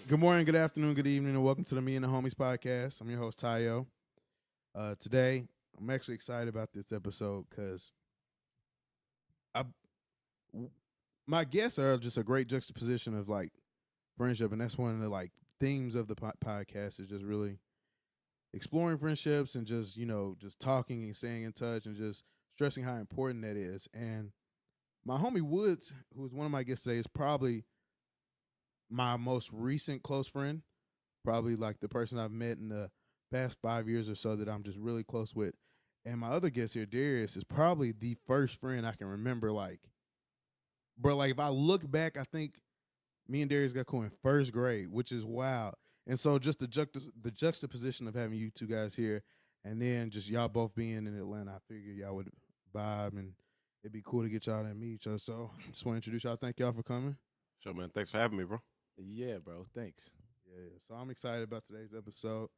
Good morning, good afternoon, good evening, and welcome to the Me and the Homies podcast. I'm your host, Tayo. Today, I'm actually excited about this episode because I, my guests are just a great juxtaposition of like friendship, and that's one of the like themes of the podcast is just really exploring friendships and just just talking and staying in touch and just stressing how important that is. And my homie Woods, who is one of my guests today, is probably my most recent close friend, probably like the person I've met in the past 5 years or so that I'm just really close with. And my other guest here, Darius, is probably the first friend I can remember. Like, bro, like if I look back, I think me and Darius got cool in first grade, which is wild. And so just the juxtaposition of having you two guys here, and then just y'all both being in Atlanta, I figured y'all would vibe and it'd be cool to get y'all to meet each other. So just want to introduce y'all. Thank y'all for coming. Sure, man. Thanks for having me, bro. Yeah, bro. Thanks. Yeah, so I'm excited about today's episode.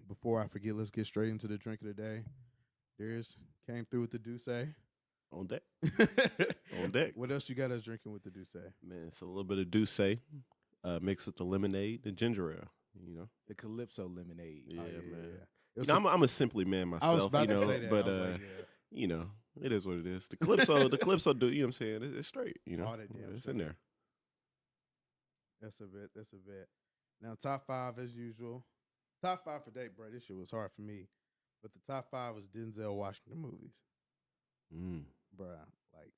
Before I forget, let's get straight into the drink of the day. Darius came through with the Douce. On deck. On deck. What else you got us drinking with the Douce? Man, it's a little bit of Douce mixed with the lemonade, the ginger ale, you know. The Calypso lemonade. Yeah, man. It was I'm a simply man I was myself, about you to know, say that. but I was like, you know, it is what it is. The Calypso do, you know what I'm saying? It's straight, you know. All that damn It's stuff. in there. That's a bet. That's a bet. Now, top five as usual. Top five for date, bro. This shit was hard for me. But the top five was Denzel Washington movies. Bruh, like,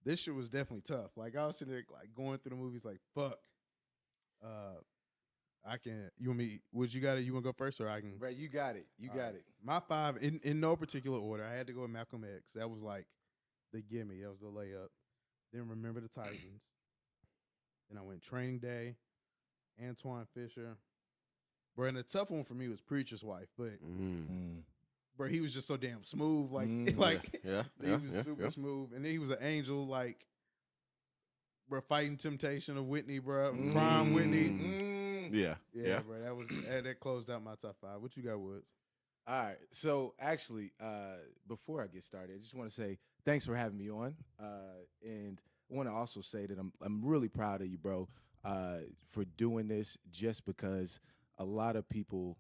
this shit was definitely tough. Like, I was sitting there, like, going through the movies, like, fuck. I can, you want me, would you got it? You want to go first or I can? Bro, you got it. You got it. My five, in no particular order, I had to go with Malcolm X. That was like the gimme. That was the layup. Then Remember the Titans. Then I went Training Day, Antoine Fisher. Bro, and the tough one for me was Preacher's Wife, but bro, he was just so damn smooth. Like, like Yeah. he was super smooth. And then he was an angel, like, bro, fighting temptation of Whitney, bro. Prime Whitney. Yeah. Yeah, bro. That closed out my top five. What you got, Woods? All right. So, actually, before I get started, I just want to say thanks for having me on. And I want to also say that I'm really proud of you, bro, for doing this just because a lot of people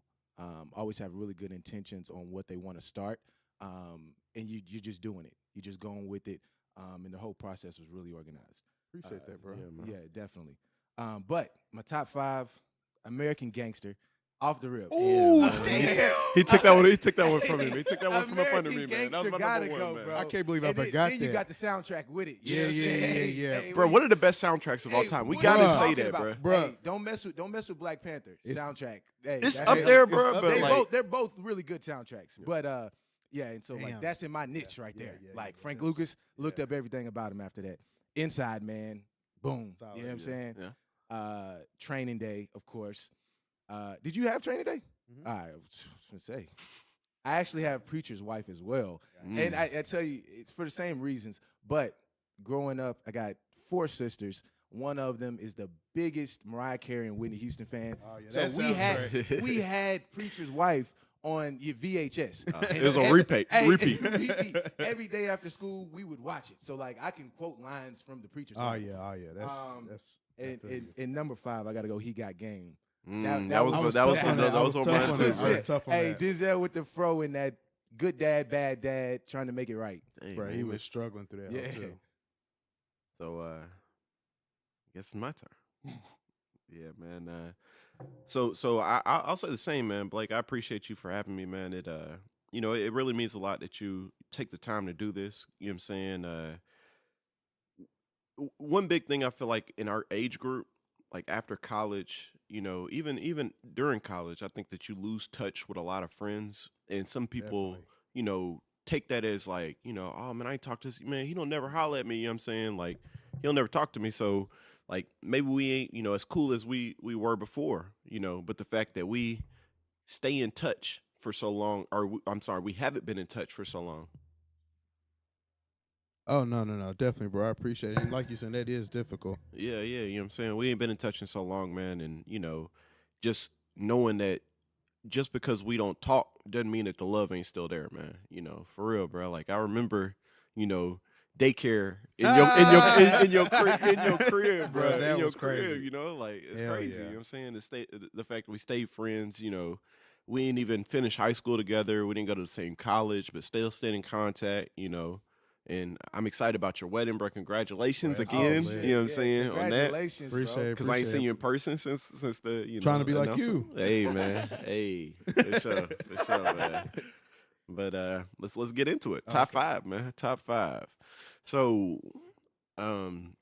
always have really good intentions on what they want to start, and you're just doing it. You're just going with it, and the whole process was really organized. Appreciate that, bro. Yeah, definitely. But my top five, American Gangster, off the rip. Ooh, Yeah, damn. He took that one. He took that one from me. He took that one from up under American me, man. That was my Gangster number gotta one, go, man. bro. I can't believe I And forgot then that. you got the soundtrack with it. You Yeah, know what I'm yeah, saying? yeah, yeah. Hey, Bro, what one of the best soundtracks of all time. We what gotta are you say talking that, about? bro. Hey, don't mess with Black Panther soundtrack. Hey, It's that's up it. there, It's bro. up But there. like, They're both really good soundtracks. But yeah, and so Damn. like that's in my niche right there. yeah, like yeah, Frank that's- Lucas looked up everything about him after that. Inside Man, boom. Solid, You know what I'm yeah. saying? Yeah. Training Day, of course. Did you have Training Day? Mhm. All right, I was gonna say. I actually have Preacher's Wife as well. Mm. And I tell you, it's for the same reasons. But growing up, I got 4 sisters. One of them is the biggest Mariah Carey and Whitney Houston fan. Oh, yeah, So that we sounds had we had Preacher's Wife on your VHS. It was on repeat. Repeat. Every day after school, we would watch it. So like I can quote lines from the Preacher's Oh, Wife. yeah. That's And, I feel you. and number 5, I got to go. He Got Game. That was tough on that. I was mine tough on too. that. I was tough on Hey, that. Denzel with the fro and that good dad, bad dad, trying to make it right. Dang, Bro, man. he was struggling through that Yeah. too. So, I guess it's my turn. Yeah, man. So I'll say the same, man. Blake, I appreciate you for having me, man. It it really means a lot that you take the time to do this. You know what I'm saying? One big thing I feel like in our age group, like after college, even during college, I think that you lose touch with a lot of friends, and some people, Definitely. take that as like, oh man, I ain't talked to this man. He don't never holler at me. You know what I'm saying? Like he'll never talk to me. So like maybe we ain't, as cool as we were before, but the fact that we stay in touch for so long, I'm sorry, we haven't been in touch for so long. Oh, no. Definitely, bro. I appreciate it. And like you said, that is difficult. Yeah, you know what I'm saying? We ain't been in touch in so long, man. And, just knowing that just because we don't talk doesn't mean that the love ain't still there, man. For real, bro. Like, I remember, daycare in your crib, bro. Bro, that in your was crazy. crib, you know, like it's Hell crazy. yeah. You know what I'm saying? The fact that we stayed friends, you know, we didn't even finish high school together. We didn't go to the same college, but still stayed in contact, you know. And I'm excited about your wedding, bro. Congratulations That's again. lit. You know what I'm saying on that. Congratulations, Appreciate bro. it. Because I ain't seen you in person since the Trying to be like announcement. you. Hey man, hey, for sure, man. But let's get into it. Top 5, man. Top 5. So, I'm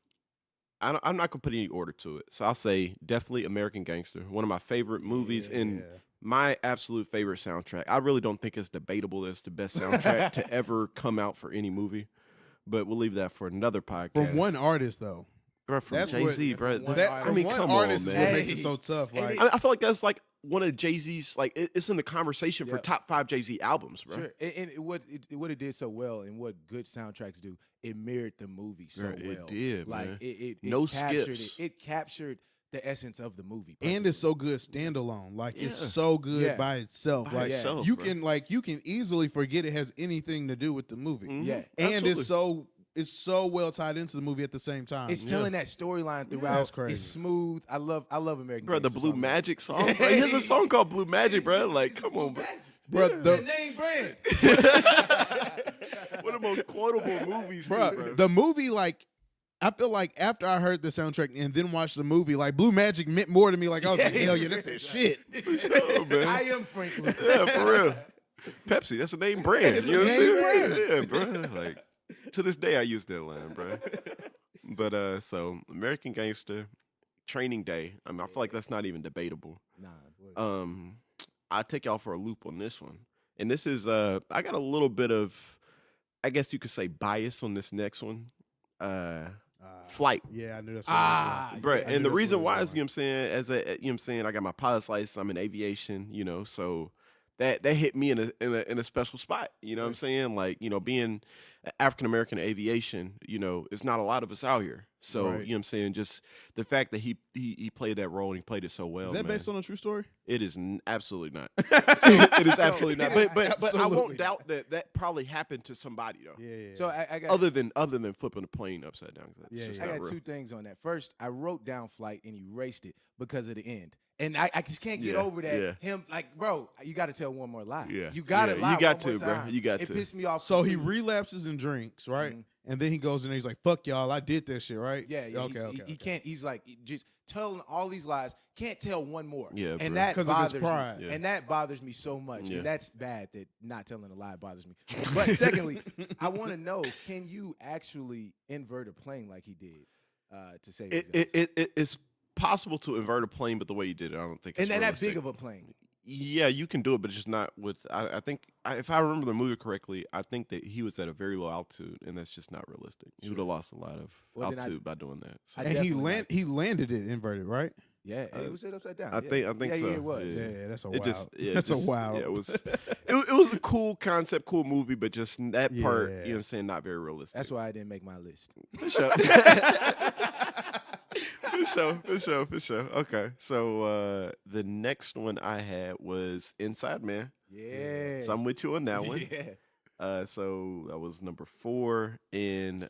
not gonna put any order to it. So I'll say definitely American Gangster, one of my favorite movies and my absolute favorite soundtrack. I really don't think it's debatable that it's the best soundtrack to ever come out for any movie, but we'll leave that for another podcast. From one artist though. Bro, from That's Jay-Z, what- bro. One That artist. from I mean, one come artist on, is what man. makes it so tough. Like I feel like that's like one of Jay-Z's, like it's in the conversation for Yep. top 5 Jay-Z albums, bro. Sure. And what it did so well, and what good soundtracks do, it mirrored the movie so Bro, it well. did, like man. it No captured skips. It captured the essence of the movie. and it's perfectly. so good standalone. Like it's Yeah. so good Yeah. by itself. By like itself, you bro. can easily forget it has anything to do with the movie. Mhm. Yeah. And Absolutely. it's so well tied into the movie at the same time. It's telling that storyline throughout. That's crazy. It's smooth. I love American Bro, the Gangster Blue song. Magic song. Bro. He has a song called Blue Magic, bro. Like, come on, bro. Bro, The name brand. One of the most quotable movies, too, bro, bro. the movie, like, I feel like after I heard the soundtrack and then watched the movie, like Blue Magic meant more to me. Like I was like, hell yeah, that's that shit. Oh, man. I am Franklin. Yeah, for real. Pepsi, that's a name brand. It's you know a what I'm name saying? Yeah, bro. Like, to this day, I use that line, bro. But so American Gangster, Training Day. I mean, I feel like that's not even debatable. Nah. I take y'all for a loop on this one, and this is I got a little bit of, I guess you could say, bias on this next one. Flight. Yeah, I knew that's what it was. Bro, I knew and the that's reason what it why was is, you know what I'm saying, you know what I'm saying, I got my pilot's license, I'm in aviation, you know, so that hit me in a special spot, you know what I'm saying? Like, you know, being African American aviation, you know, it's not a lot of us out here. So, Right. you know what I'm saying, just the fact that he played that role and he played it so well. Is that man. based on a true story? It is absolutely not. It is absolutely not. But I Absolutely won't doubt that probably happened to somebody though. Yeah. So I got Other than flipping a plane upside down. 'Cause that's Yeah, just I not got real. 2 things on that. First, I wrote down Flight and erased it because of the end. And I just can't get Yeah, over that. yeah. Him, like, bro, you got to tell one more lie. Yeah, You got to yeah, lie. you got one more to, bro. time. You got it to. pissed me off. So he completely. relapses and drinks, right? Mhm. And then he goes in there, he's like, fuck y'all, I did that shit, right? Yeah, yeah. Okay, He can't. He's like just telling all these lies. Can't tell one more. Yeah, bro. and that 'Cause of his bothers pride. me. Yeah. And that bothers me so much. Yeah. And that's bad. That not telling a lie bothers me. But secondly, I want to know: can you actually invert a plane like he did to save? his ass? It's possible to invert a plane, but the way you did it, I don't think it's and that realistic. big of a plane. Yeah, you can do it, but it's just not with. I think if I remember the movie correctly, I think that he was at a very low altitude, and that's just not realistic. He would have lost a lot of Well, then altitude by doing that. So. I And he definitely landed it inverted, right? Yeah, it was it upside down. I yeah. think yeah, so. Yeah, it was. Yeah, that's a It wild. just That's a wild. Yeah, it was. It was a cool concept, cool movie, but just that part, you know Yeah. what I'm saying, not very realistic. That's why I didn't make my list. For sure. For sure. Okay, so the next one I had was Inside Man. Yeah. So I'm with you on that one. Yeah. So that was number 4, and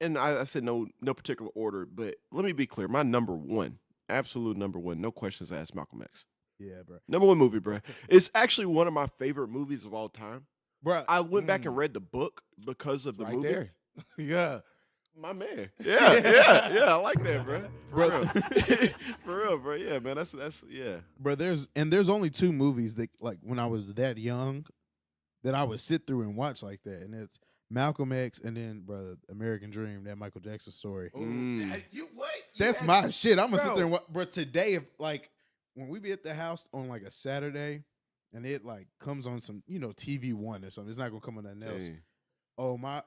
I said no particular order, but let me be clear. My number 1, absolute number 1, no questions asked, Malcolm X. Yeah, bro. Number 1 movie, bro. It's actually one of my favorite movies of all time. Bro, I went back and read the book because of the Right movie. there. Yeah. My man. Yeah. I like that, bro. For real. For real, bro. Yeah, man. That's yeah. bro, there's only 2 movies that, like, when I was that young that I would sit through and watch like that, and it's Malcolm X and then, bro, American Dream, that Michael Jackson story. You what? That's my shit. I'm gonna sit Bro. there and watch. Bro, today, if, like, when we be at the house on like a Saturday and it like comes on some, you know, TV One or something, it's not gonna come on nothing else. Dang. Oh my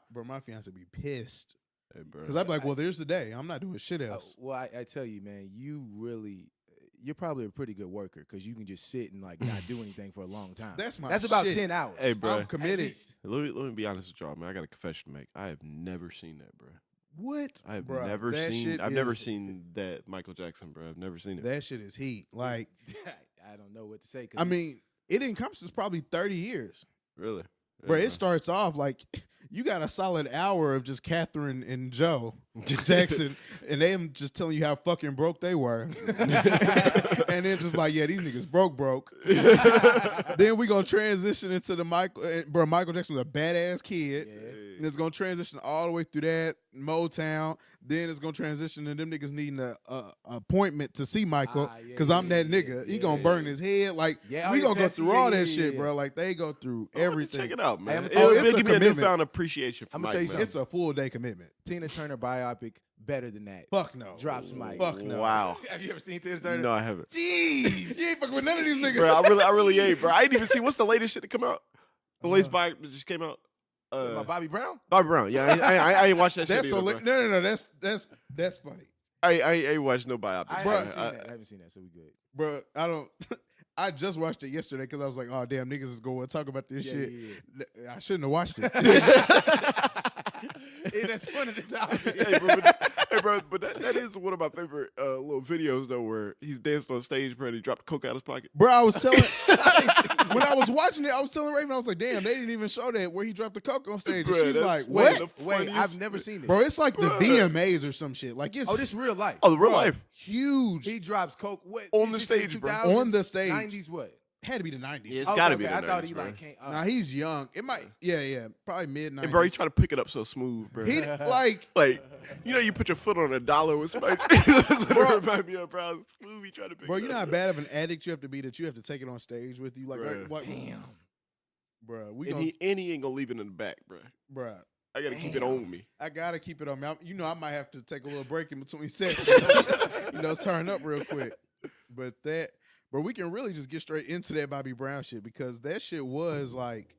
fiance be pissed Hey, bro. because I'm like, well, there's the day. I'm not doing shit else. Well, I tell you, man, you're probably a pretty good worker because you can just sit and like not do anything for a long time. That's my That's about shit. 10 hours. Hey, bro. I'm committed. At least. Let me be honest with y'all, man. I got a confession to make. I have never seen that, bro. What? I have Bruh, never that seen. shit I've never is- seen that Michael Jackson, bro. I've never seen it. That shit is heat. Like, I don't know what to say. 'Cause I mean, it encompasses probably 30 years. Really, Bro, Yeah, it starts off like you got a solid hour of just Catherine and Joe Jackson, and them just telling you how fucking broke they were, and then just like, yeah, these niggas broke. Then we gonna transition into the Michael Jackson was a badass kid. Yeah. And it's gonna transition all the way through that Motown. Then it's gonna transition to them niggas needing a appointment to see Michael because I'm that nigga. He gonna burn his head. Like we gonna go through all that shit, bro. Like they go through everything. Check it out, man. Hey, It's a give me a commitment. newfound appreciation for I'ma Mike, tell you man. something. It's a full day commitment. Tina Turner biopic better than that. Fuck no. Drops Mike. Fuck no. Wow. Have you ever seen Tina Turner? No, I haven't. Jeez. You ain't fucking with none of these niggas. Bro, I really ain't, bro. I ain't even see what's the latest shit that come out. The latest bio that just came out. Talking about Bobby Brown? Bobby Brown. Yeah, I ain't watched that shit. That's either, so bro. no. That's funny, I ain't watched no biopic. I bro. haven't seen that, so we good. bro. I don't. I just watched it yesterday because I was like, oh damn, niggas is going to talk about this shit. Yeah. I shouldn't have watched it. Yeah, that's one of the topics. Hey, bro, but that is one of my favorite little videos though, where he's dancing on stage, bro. And he dropped coke out of his pocket. Bro, I was telling when I was watching it, I was telling Raven, I was like, damn, they didn't even show that where he dropped the coke on stage. And Bruh, she's that's like, one of what? the Wait, funniest I've never seen it. Bro, it's like the Bruh. VMAs or some shit. Like it's Oh, this real life. Oh, the real Bro, life. huge. He drops coke. What, On did the you say stage, bro. 2000s? On the stage. 90s what? Had to be the 90s. Yeah, it's Okay, gotta be okay, the I thought 90s, he bro. like came Nah, he's young. It might, yeah, probably mid 90s. And bro, he try to pick it up so smooth, bro. He like, Like, you know, you put your foot on $1 with somebody. That's what it remind me of, bro. How smooth he try to pick bro, it you know up. how bad of an addict you have to be that you have to take it on stage with you. Like, Bruh. like Damn. bro, we And gonna, he ain't gonna leave it in the back, bro. bro. I gotta keep it on me. I gotta keep it on me. You know, I might have to take a little break in between sets. You know, turn up real quick. But bro, we can really just get straight into that Bobby Brown shit because that shit was like,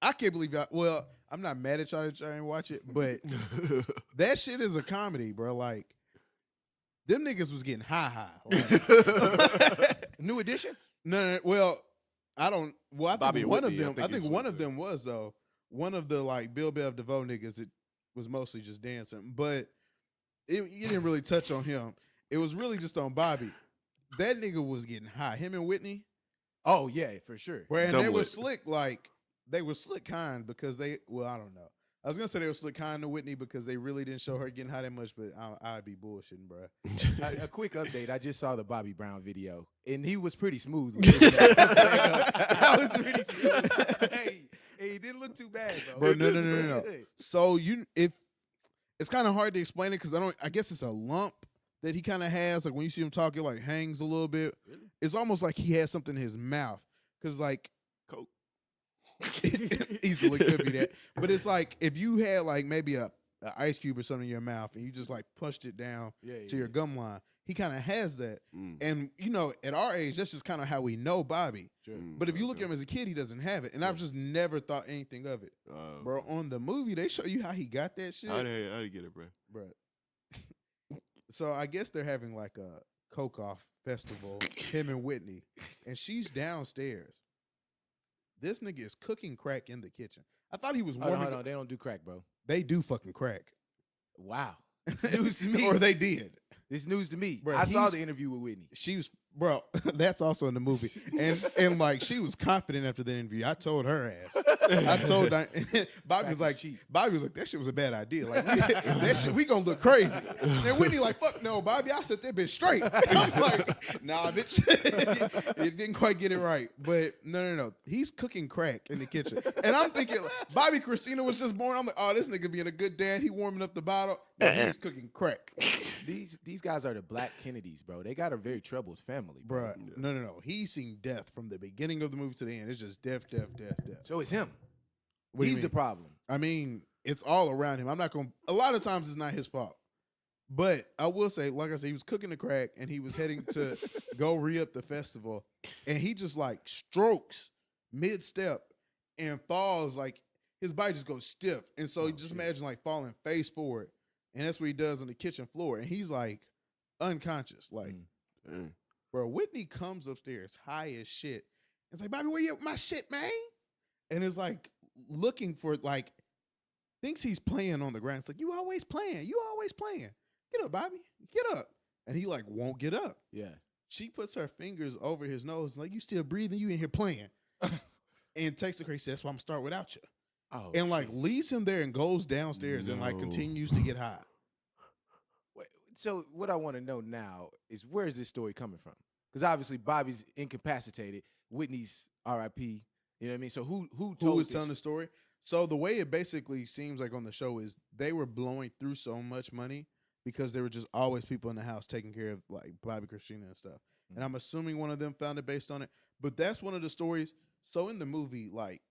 I can't believe well, I'm not mad at y'all that y'all ain't watch it, but that shit is a comedy, bro. Like, them niggas was getting high. Like, New edition? no, well, I don't. Well, I think Bobby one Whitney, of them. I think he's one one of them was though. One of the like Bill Bev DeVoe niggas. It was mostly just dancing, but you didn't really touch on him. It was really just on Bobby. That nigga was getting high. Him and Whitney. Oh, yeah, for sure. Bro, and Dumb they were lit. slick. Like they were slick kind because they. Well, I don't know. I was gonna say they were slick kind to Whitney because they really didn't show her getting high that much, but I'd be bullshitting, bro. A quick update. I just saw the Bobby Brown video, and he was pretty smooth. With it. I was pretty smooth. Hey, he didn't look too bad, Bro, though. no. So if it's kind of hard to explain it because I guess it's a lump that he kind of has. Like when you see him talk, it like hangs a little bit. Really? It's almost like he has something in his mouth because like Coke. easily could be that. But it's like if you had like maybe a ice cube or something in your mouth and you just like punched it down to your gum line. He kind of has that. And, you know, at our age, that's just kind of how we know Bobby. Sure. But if you look at him as a kid, he doesn't have it. And I've just never thought anything of it. Bro, on the movie, they show you how he got that shit. How did he get it, bro? Bro. So I guess they're having like a coke-off festival, him and Whitney. And she's downstairs. This nigga is cooking crack in the kitchen. I thought he was warming. Hold on. They don't do crack, bro. They do fucking crack. Wow. It's news to me. Or they did. It's news to me. Bro, I saw the interview with Whitney. She was, bro, that's also in the movie. And like, she was confident after the interview. I told her ass. I told Bobby was like, that shit was a bad idea. Like, that shit, we gonna look crazy. And Whitney like, fuck no, Bobby. I said that bitch straight. I'm like, nah, bitch. It didn't quite get it right. But no. He's cooking crack in the kitchen. And I'm thinking, Bobby Christina was just born. I'm like, oh, this nigga being a good dad. He warming up the bottle. No, he's cooking crack. These guys are the Black Kennedys, bro. They got a very troubled family, Bro, no. He's seen death from the beginning of the movie to the end. It's just death. So it's him. What do you He's the mean? problem. I mean, it's all around him. I'm not going to, a lot of times it's not his fault. But I will say, like I said, he was cooking the crack and he was heading to go re-up the festival. And he just like strokes mid-step and falls like, his body just goes stiff. And so just imagine like falling face forward. And that's what he does on the kitchen floor. And he's like unconscious. Like, bro, Whitney comes upstairs high as shit. It's like, Bobby, where you at with my shit, man? And it's like looking for, like, thinks he's playing on the ground. It's like, you always playing. Get up, Bobby. Get up. And he like won't get up. Yeah. She puts her fingers over his nose. Like, you still breathing? You in here playing. And takes the crazy. That's why I'm gonna start without you. and like leaves him there and goes downstairs and like continues to get high. Wait, so what I want to know now is where is this story coming from? Because obviously Bobby's incapacitated, Whitney's R.I.P. You know what I mean? So who was telling the story? So the way it basically seems like on the show is they were blowing through so much money because there were just always people in the house taking care of like Bobby, Christina, and stuff. Mm-hmm. And I'm assuming one of them found it based on it. But that's one of the stories. So in the movie, like,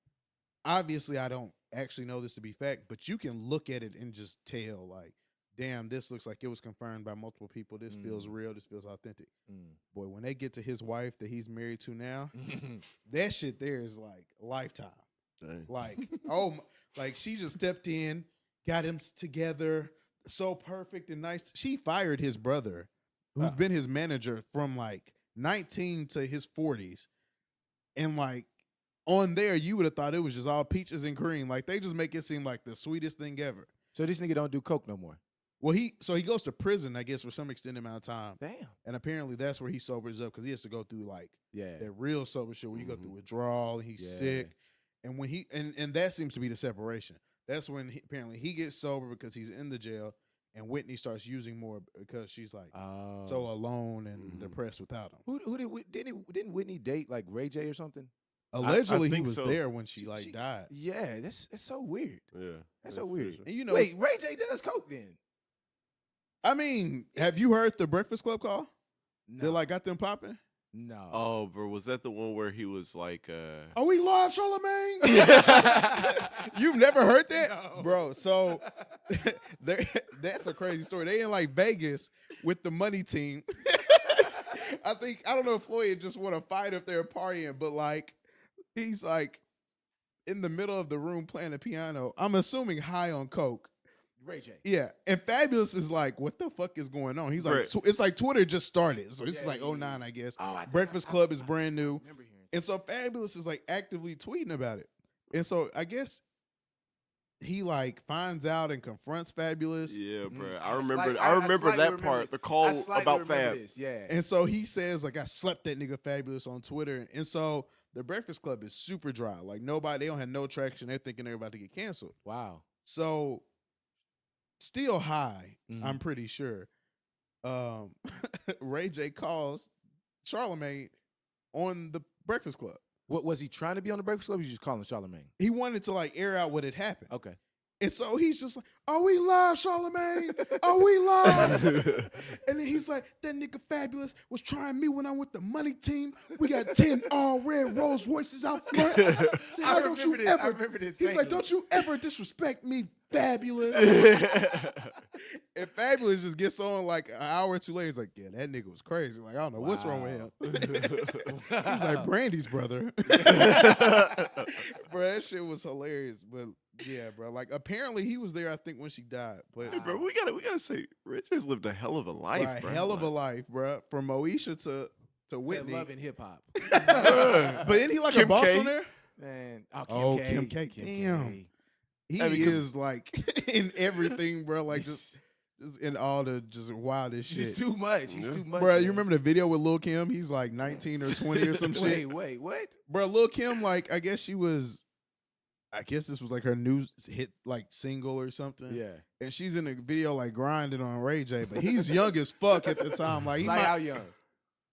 obviously I don't actually know this to be fact, but you can look at it and just tell, like, damn, this looks like it was confirmed by multiple people. This feels real. This feels authentic. Boy, when they get to his wife that he's married to now, that shit there is like lifetime. Dang. Like, like she just stepped in, got him together, so perfect and nice. She fired his brother, who's been his manager from like 19 to his 40s. And like on there, you would have thought it was just all peaches and cream. Like they just make it seem like the sweetest thing ever. So this nigga don't do coke no more. Well, he goes to prison, I guess, for some extended amount of time. Damn. And apparently that's where he sobers up because he has to go through like that real sober shit where you go through withdrawal and he's sick. And when he and that seems to be the separation. That's when apparently he gets sober because he's in the jail, and Whitney starts using more because she's like so alone and depressed without him. Who didn't Whitney date like Ray J or something? Allegedly, he was there when she died. Yeah, that's so weird. Yeah, that's so weird. And, you know, wait, Ray J does coke then? I mean, have you heard the Breakfast Club call? No. They like got them popping? No. Oh, bro, was that the one where he was like, Are we live, Charlemagne? You've never heard that? No. Bro, so that's a crazy story. They in like Vegas with the money team. I don't know if Floyd just want to fight if they're partying, but like he's like in the middle of the room playing the piano. I'm assuming high on coke. Ray J. Yeah, and Fabulous is like, what the fuck is going on? He's like, it's like Twitter just started, so this is like 09, I guess. Breakfast Club is brand new, and so Fabulous is like actively tweeting about it, and so I guess he like finds out and confronts Fabulous. Yeah, bro. I remember that part, the call about Fab. Yeah, and so he says like, I slept that nigga Fabulous on Twitter, and so the Breakfast Club is super dry. Like they don't have no traction. They're thinking they're about to get canceled. Wow. So. Still high, I'm pretty sure. Ray J calls Charlemagne on the Breakfast Club. What was he trying to be on the Breakfast Club? Or was he just calling Charlemagne? He wanted to like air out what had happened. Okay. And so he's just like, are we live, Charlemagne? Are we live? And then he's like, that nigga Fabulous was trying me when I'm with the money team. We got 10 all red Rolls Royces out front. I remember this. He's like, don't you ever disrespect me, Fabulous. And Fabulous just gets on like an hour or two later. He's like, yeah, that nigga was crazy. Like, I don't know what's wrong with him. He's like, Brandy's brother. Bro, that shit was hilarious. But yeah, bro. Like, apparently he was there, I think, when she died. But hey, bro, we gotta say, Richard's lived a hell of a life, bro. Hell of a life, bro. From Moesha to Whitney. To loving hip hop. But isn't he like Kim a boss K? on there? Man. Kim K. Damn. He is like in everything, bro. Like just in all the just wildest shit. He's too much. He's too much. Bro, you remember the video with Lil' Kim? He's like 19 or 20 or some shit. Wait, what? Bro, Lil' Kim, like, I guess this was like her new hit, like single or something. Yeah. And she's in a video like grinding on Ray J, but he's young as fuck at the time. Like, how young?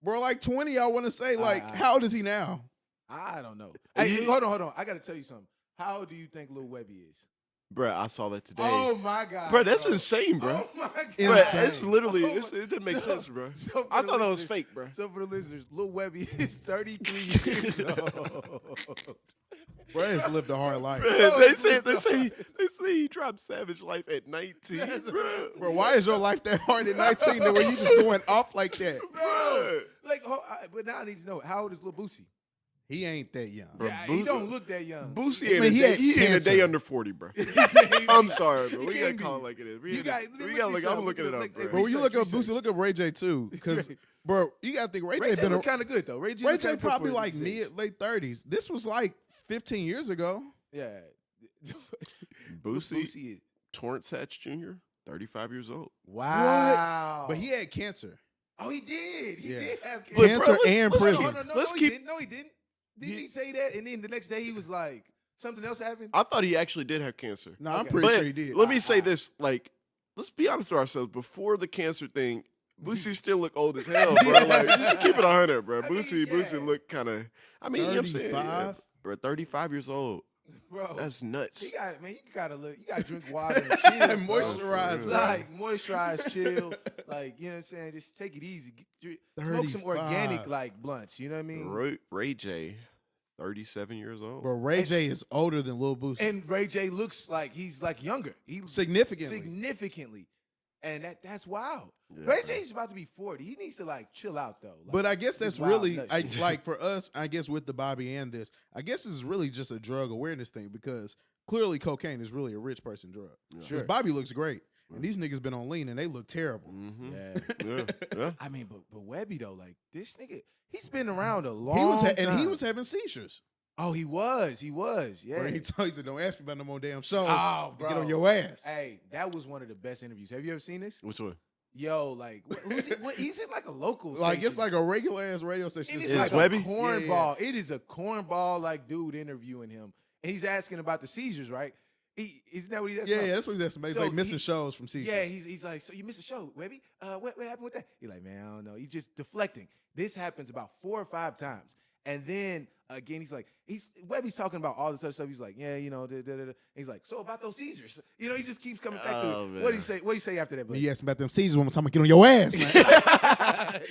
Bro, like 20, I want to say. Like, how old is he now? I don't know. Hey, hold on. I got to tell you something. How old do you think Lil Webby is? Bro, I saw that today. Oh my God, bro, that's insane, bro. Oh my God, bro, it's literally it didn't make sense, bro. I thought that was fake, bro. So for the listeners, Lil Webby is 33 years old. Bro has lived a hard life. Bro, they say he dropped Savage Life at 19. Bro, why is your life that hard at 19? The way you just going off like that, bro? Like, but now I need to know, how old is Lil Boosie? He ain't that young. Bro, yeah, he don't look that young. Boosie ain't a day under 40, bro. I'm sorry, bro. We gotta call it like it is. I'm looking it up, bro. Bro, when you look up Boosie, look up Ray J too, because bro, you gotta think Ray J been kind of good though. Ray J probably like late 30s. This was like 15 years ago. Yeah. Boosie Torrance Hatch Jr., 35 years old. Wow. What? But he had cancer. Oh, he did. He did have cancer and prison. No, he didn't. Didn't he say that? And then the next day he was like, Something else happened? I thought he actually did have cancer. No, I'm Okay. pretty But sure he did. let me say this, like, let's be honest with ourselves. Before the cancer thing, Boosie still look old as hell, bro. Like, you should keep it 100, bro. I mean, Boosie yeah. look kind of, I mean, you know what I'm saying? 35? Bro, 35 years old. Bro, That's nuts. you gotta drink water and chill. And bro. moisturize, bro. Like, moisturize, chill. Like, you know what I'm saying? Just take it easy. Smoke some 35. organic, like, blunts. You know what I mean? Ray J, 37 years old. Bro, Ray J is older than Lil Boosie. And Ray J looks like he's, like, younger. Significantly. And that's wild. Yeah, Ray bro. J's about to be 40. He needs to, like, chill out, though. Like, But I guess this that's wild really, nut shit. like for us, I guess with the Bobby and this, I guess it's really just a drug awareness thing because clearly cocaine is really a rich person drug. Yeah. Because Bobby looks great. And these niggas been on lean and they look terrible. Mm-hmm. Yeah. Yeah. I mean, but Webby, though, like, this nigga, he's been around a long He was time. and he was having seizures. Oh, he was, yeah. Bro, he said, "Don't ask me about no more damn shows. Oh, bro. Get on your ass." Hey, that was one of the best interviews. Have you ever seen this? Which one? Yo, like, who's he? He's just like a local Like station. it's like a regular ass radio station. It It's is like Webby? a cornball. Yeah. It is a cornball like dude interviewing him. And he's asking about the seizures, right? Isn't that what he's asking? Yeah, about? that's what he's asking. He's So like missing he- shows from seasons. Yeah, he's like, so you missed a show, Webby? What happened with that? He's like, man, I don't know. He's just deflecting. This happens about 4 or 5 times. And then again, he's like, Webby's talking about all this other stuff. He's like, yeah, you know, He's like, so about those seizures. You know, he just keeps coming back to Oh, it. man. What do you say? What do you say after that, And buddy? you asked about them seasons one more time. I get on your ass, man.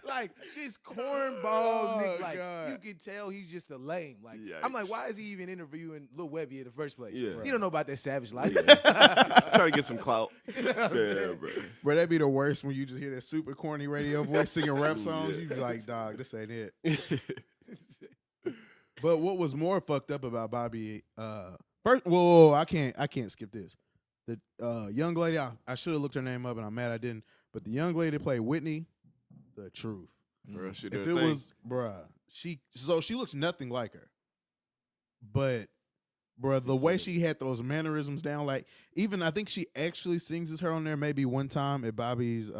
Like this cornball Oh, nigga, like God. you can tell he's just a lame. Like I'm like, Yikes. why is he even interviewing Lil Webby in the first place? Yeah. He don't know about that savage life. Trying to get some clout. You know what I'm Yeah, saying? bro. Bro, that'd be the worst when you just hear that super corny radio voice singing rap songs. Yeah. You be like, dog, this ain't it. But what was more fucked up about Bobby? First, whoa, I can't skip this. The young lady, I should have looked her name up, and I'm mad I didn't. But the young lady that played Whitney, the truth. Bro, she If did it her thing. was, bruh, she looks nothing like her. But, bruh, the way she had those mannerisms down, like even I think she actually sings as her on there maybe one time at Bobby's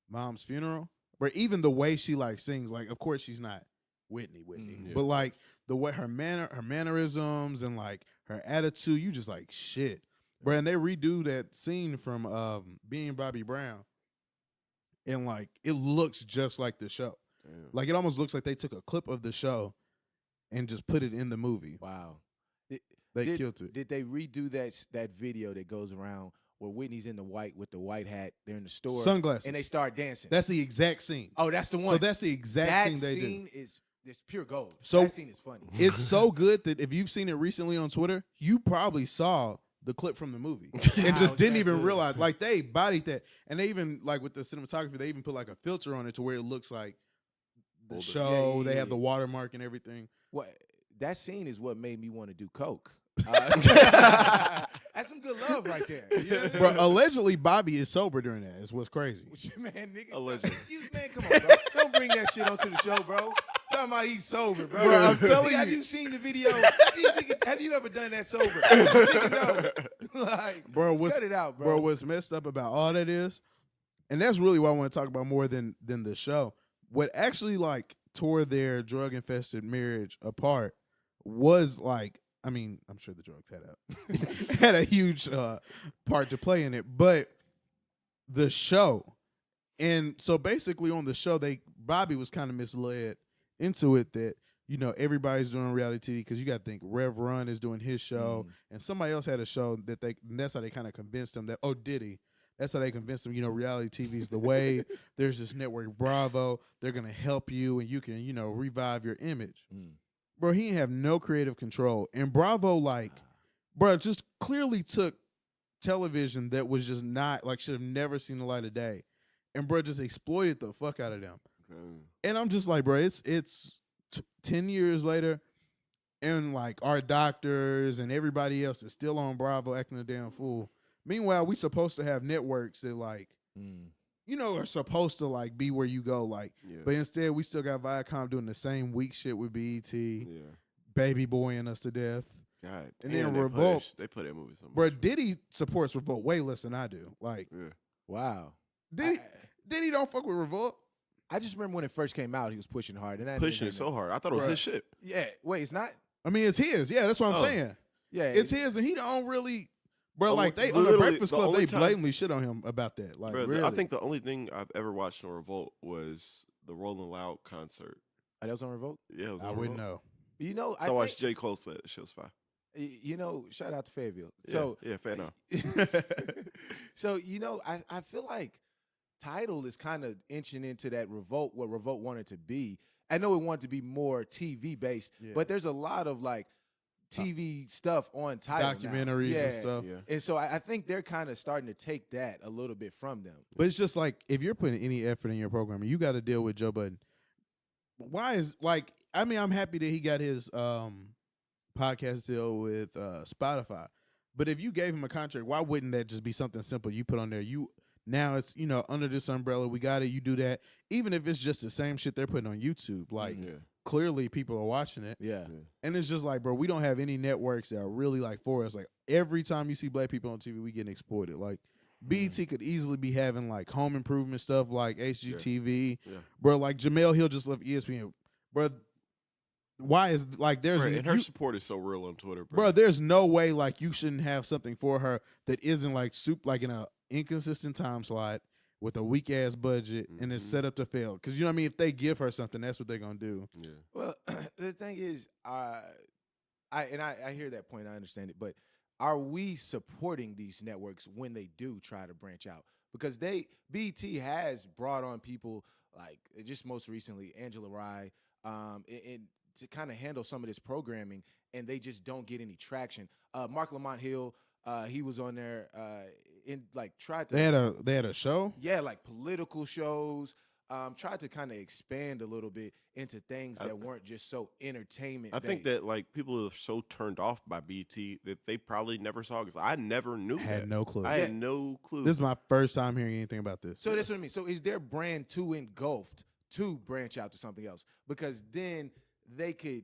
mom's funeral. But even the way she like sings, like of course she's not Whitney, Yeah. but like the way her mannerisms and like her attitude, you just like shit, bro. And they redo that scene from Being Bobby Brown, and like it looks just like the show. Damn. Like it almost looks like they took a clip of the show and just put it in the movie. Wow. They killed it. Did they redo that video that goes around where Whitney's in the white with the white hat? They're in the store, Sunglasses. and they start dancing. That's the exact scene. Oh, that's the one. So that's the exact that scene they scene did. is pure gold. So- that scene is funny. It's so good that if you've seen it recently on Twitter, you probably saw the clip from the movie and Wow, just didn't that even good. realize. Like they bodied that, and they even like with the cinematography, they even put like a filter on it to where it looks like the Older. show. Yeah, They have yeah. the watermark and everything. What that scene is what made me want to do coke. That's some good love right there. You know what I Bro, mean? allegedly Bobby is sober during that. Is what's crazy. Man, nigga. Allegedly. Man, come on, bro. Don't bring that shit onto the show, bro. Talking about he's sober, bro. Bro, I'm telling Nigga, have you. you seen the video? Nigga, have you ever done that sober? Nigga, no. Like, Bro, what's cut it out, bro, bro. what's messed up about all that is, and that's really what I want to talk about more than the show. What actually like tore their drug infested marriage apart was like, I mean, I'm sure the drugs had a huge part to play in it, but the show, and so basically on the show, Bobby was kind of misled into it that everybody's doing reality TV because you got to think Rev Run is doing his show, and somebody else had a show that and that's how they kind of convinced him that Diddy. That's how they convinced him, reality TV is the way. There's this network, Bravo. They're going to help you, and you can, revive your image. Bro, he didn't have no creative control. And Bravo, bro, just clearly took television that was just not, should have never seen the light of day. And, bro, just exploited the fuck out of them. And I'm just like, bro, it's 10 years later, and, our doctors and everybody else is still on Bravo acting a damn fool. Meanwhile, we supposed to have networks that are supposed to be where you go, Yeah. but instead we still got Viacom doing the same weak shit with BET, Yeah. baby boying us to death. God. And damn, then they Revolt. They put that movie so much. Bro, Diddy supports Revolt way less than I do. Yeah. Wow. Diddy don't fuck with Revolt. I just remember when it first came out, he was pushing hard. And that Pushing it so hard. I thought it was Bruh. his shit. Yeah. Wait, it's not? I mean, it's his. Yeah, that's what I'm saying. Yeah, It's his, and he don't really, bro. Oh, Like they on the literally, Breakfast the Club, only they time- blatantly shit on him about that. Like, Bro, really? I think the only thing I've ever watched on Revolt was the Rolling Loud concert. that was on Revolt. Yeah, it was I on wouldn't Revolt. know. You know, So I watched J. Cole set. She was fire. You know, shout out to Fayetteville. Yeah, So yeah, fair enough. so you know, I feel like Tidal is kind of inching into that Revolt, what Revolt wanted to be. I know it wanted to be more TV based, Yeah. but there's a lot of like TV stuff on Tidal now. Documentaries Yeah. and stuff. Yeah. And so I think they're kind of starting to take that a little bit from them. But it's just like if you're putting any effort in your programming, you got to deal with Joe Budden. Why is like? I mean, I'm happy that he got his podcast deal with Spotify. But if you gave him a contract, why wouldn't that just be something simple you put on there? You now it's under this umbrella. We got it. You do that, even if it's just the same shit they're putting on YouTube. Like clearly people are watching it. Yeah. And it's just like, bro, we don't have any networks that are really like for us. Like every time you see black people on TV, we getting exploited. Like BET could easily be having like home improvement stuff like HGTV. Yeah. Bro, like Jamel Hill just left ESPN. Bro, why is like there's Right, and her support is so real on Twitter, bro, there's no way like you shouldn't have something for her that isn't like like in a inconsistent time slot with a weak ass budget and it's set up to fail. Because you know what I mean? If they give her something, that's what they're gonna do. Yeah. Well, the thing is, I hear that point. I understand it, but are we supporting these networks when they do try to branch out? Because BET has brought on people like just most recently Angela Rye, and to kind of handle some of this programming, and they just don't get any traction. Mark Lamont Hill, he was on there, in like tried to. They had a show. Yeah, like political shows. Tried to kind of expand a little bit into things that weren't just so entertainment. I think that like people are so turned off by BT that they probably never saw because I never knew. Had no clue. I had no clue. This is my first time hearing anything about this. So that's what I mean. So is their brand too engulfed to branch out to something else? Because then they could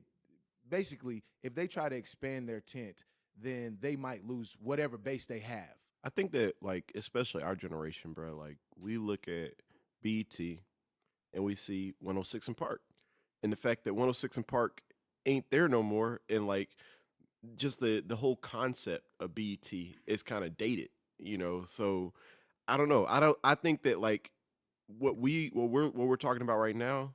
basically, if they try to expand their tent, then they might lose whatever base they have. I think that like especially our generation, bro. Like we look at BT and we see 106 and Park, and the fact that 106 and Park ain't there no more, and like just the whole concept of BET is kind of dated, So I don't know. I think that like what we're talking about right now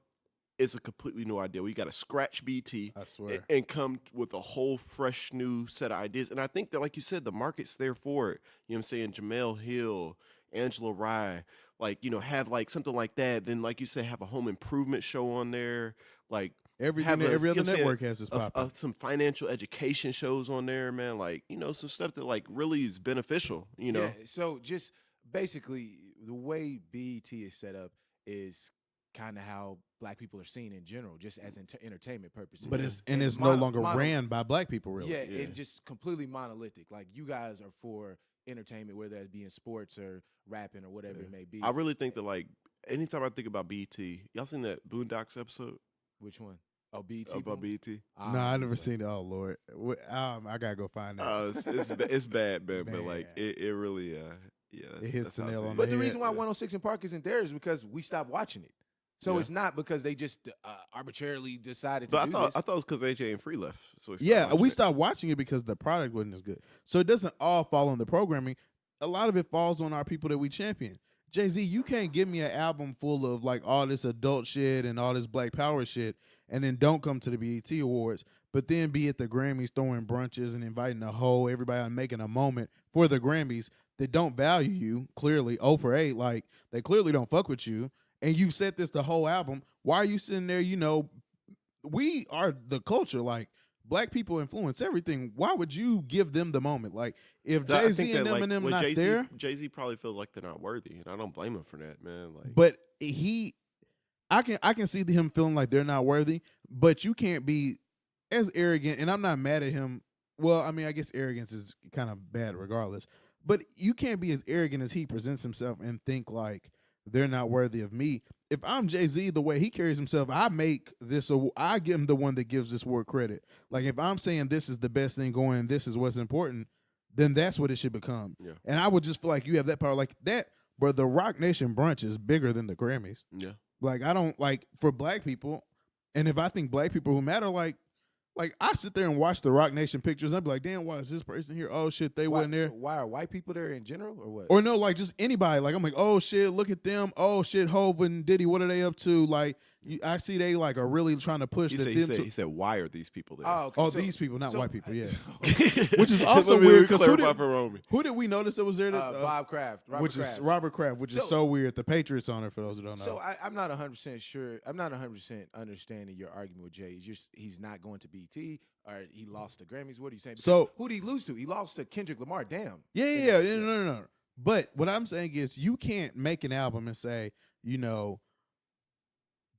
is a completely new idea. We got to scratch BT, I swear, and come with a whole fresh new set of ideas. And I think that, like you said, the market's there for it. You know what I'm saying? Jamel Hill, Angela Rye, like, have like something like that. Then, like you said, have a home improvement show on there. Like every have other you know network has this popping. some financial education shows on there, man. Like, some stuff that like really is beneficial, Yeah, so just basically the way BET is set up is kind of how black people are seen in general, just as entertainment purposes. But it's no longer ran by black people, really. Yeah, it's just completely monolithic. Like you guys are for entertainment, whether that be in sports or rapping or whatever it may be. I really think that like anytime I think about BET, y'all seen that Boondocks episode? Which one? Oh, BET. About BET? No, I never seen it. Oh Lord, I gotta go find that. It's bad, man. But like it really, it hits the nail on But the the head. reason why 106 and Park isn't there is because we stopped watching it. So it's not because they just arbitrarily decided to do this. I thought it was because AJ and Free left. So we stopped watching it because the product wasn't as good. So it doesn't all fall on the programming. A lot of it falls on our people that we champion. Jay-Z, you can't give me an album full of like all this adult shit and all this Black Power shit and then don't come to the BET Awards, but then be at the Grammys throwing brunches and inviting the whole everybody and making a moment for the Grammys that don't value you, clearly 0 for 8. Like they clearly don't fuck with you. And you've said this the whole album. Why are you sitting there? We are the culture. Like, black people influence everything. Why would you give them the moment? Like, if Jay-Z and Eminem not there. Jay-Z probably feels like they're not worthy, and I don't blame him for that, man. Like, but I can see him feeling like they're not worthy, but you can't be as arrogant, and I'm not mad at him. Well, I mean, I guess arrogance is kind of bad regardless. But you can't be as arrogant as he presents himself and think like, they're not worthy of me. If I'm Jay-Z, the way he carries himself, I give him the one that gives this word credit. Like if I'm saying this is the best thing going, this is what's important, then that's what it should become. Yeah. And I would just feel like you have that power like that. Bro, the Rock Nation brunch is bigger than the Grammys. Yeah. Like I don't like for black people, and if I think black people who matter, like Like, I sit there and watch the Rock Nation pictures. And I'd be like, damn, why is this person here? Oh, shit, they wasn't there. So why are white people there in general or what? Or no, like just anybody. Like, I'm like, oh, shit, look at them. Oh, shit, Hov and Diddy, what are they up to? Like, I see they like are really trying to push He said, why are these people there? Oh, okay. Oh, these people, not white people, yeah. Which Which is also weird because who who did we notice that was there? Bob Kraft, Robert Kraft, which is so weird. The Patriots owner, for those who don't know. So I'm not 100% sure. I'm not 100% understanding your argument with Jay. He's not going to BT or he lost the Grammys. What are you saying? Because So who did he lose to? He lost to Kendrick Lamar. Damn. Yeah. No. But what I'm saying is you can't make an album and say,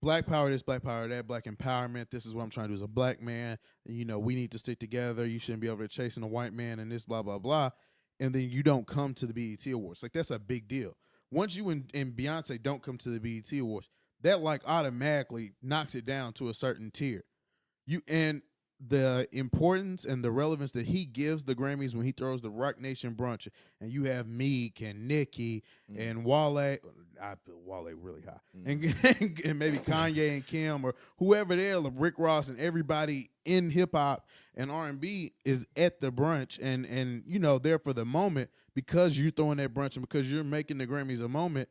Black power this, black power that, black empowerment. This is what I'm trying to do as a black man. We need to stick together. You shouldn't be over there chasing a white man and this, blah, blah, blah. And then you don't come to the BET Awards. Like, that's a big deal. Once you and Beyonce don't come to the BET Awards, that like automatically knocks it down to a certain tier. And the importance and the relevance that he gives the Grammys when he throws the Rock Nation brunch, and you have Meek and Nicki and Wale. I put Wale really high, and maybe Kanye and Kim or whoever there, Rick Ross and everybody in hip hop and R&B is at the brunch and there for the moment because you're throwing that brunch and because you're making the Grammys a moment.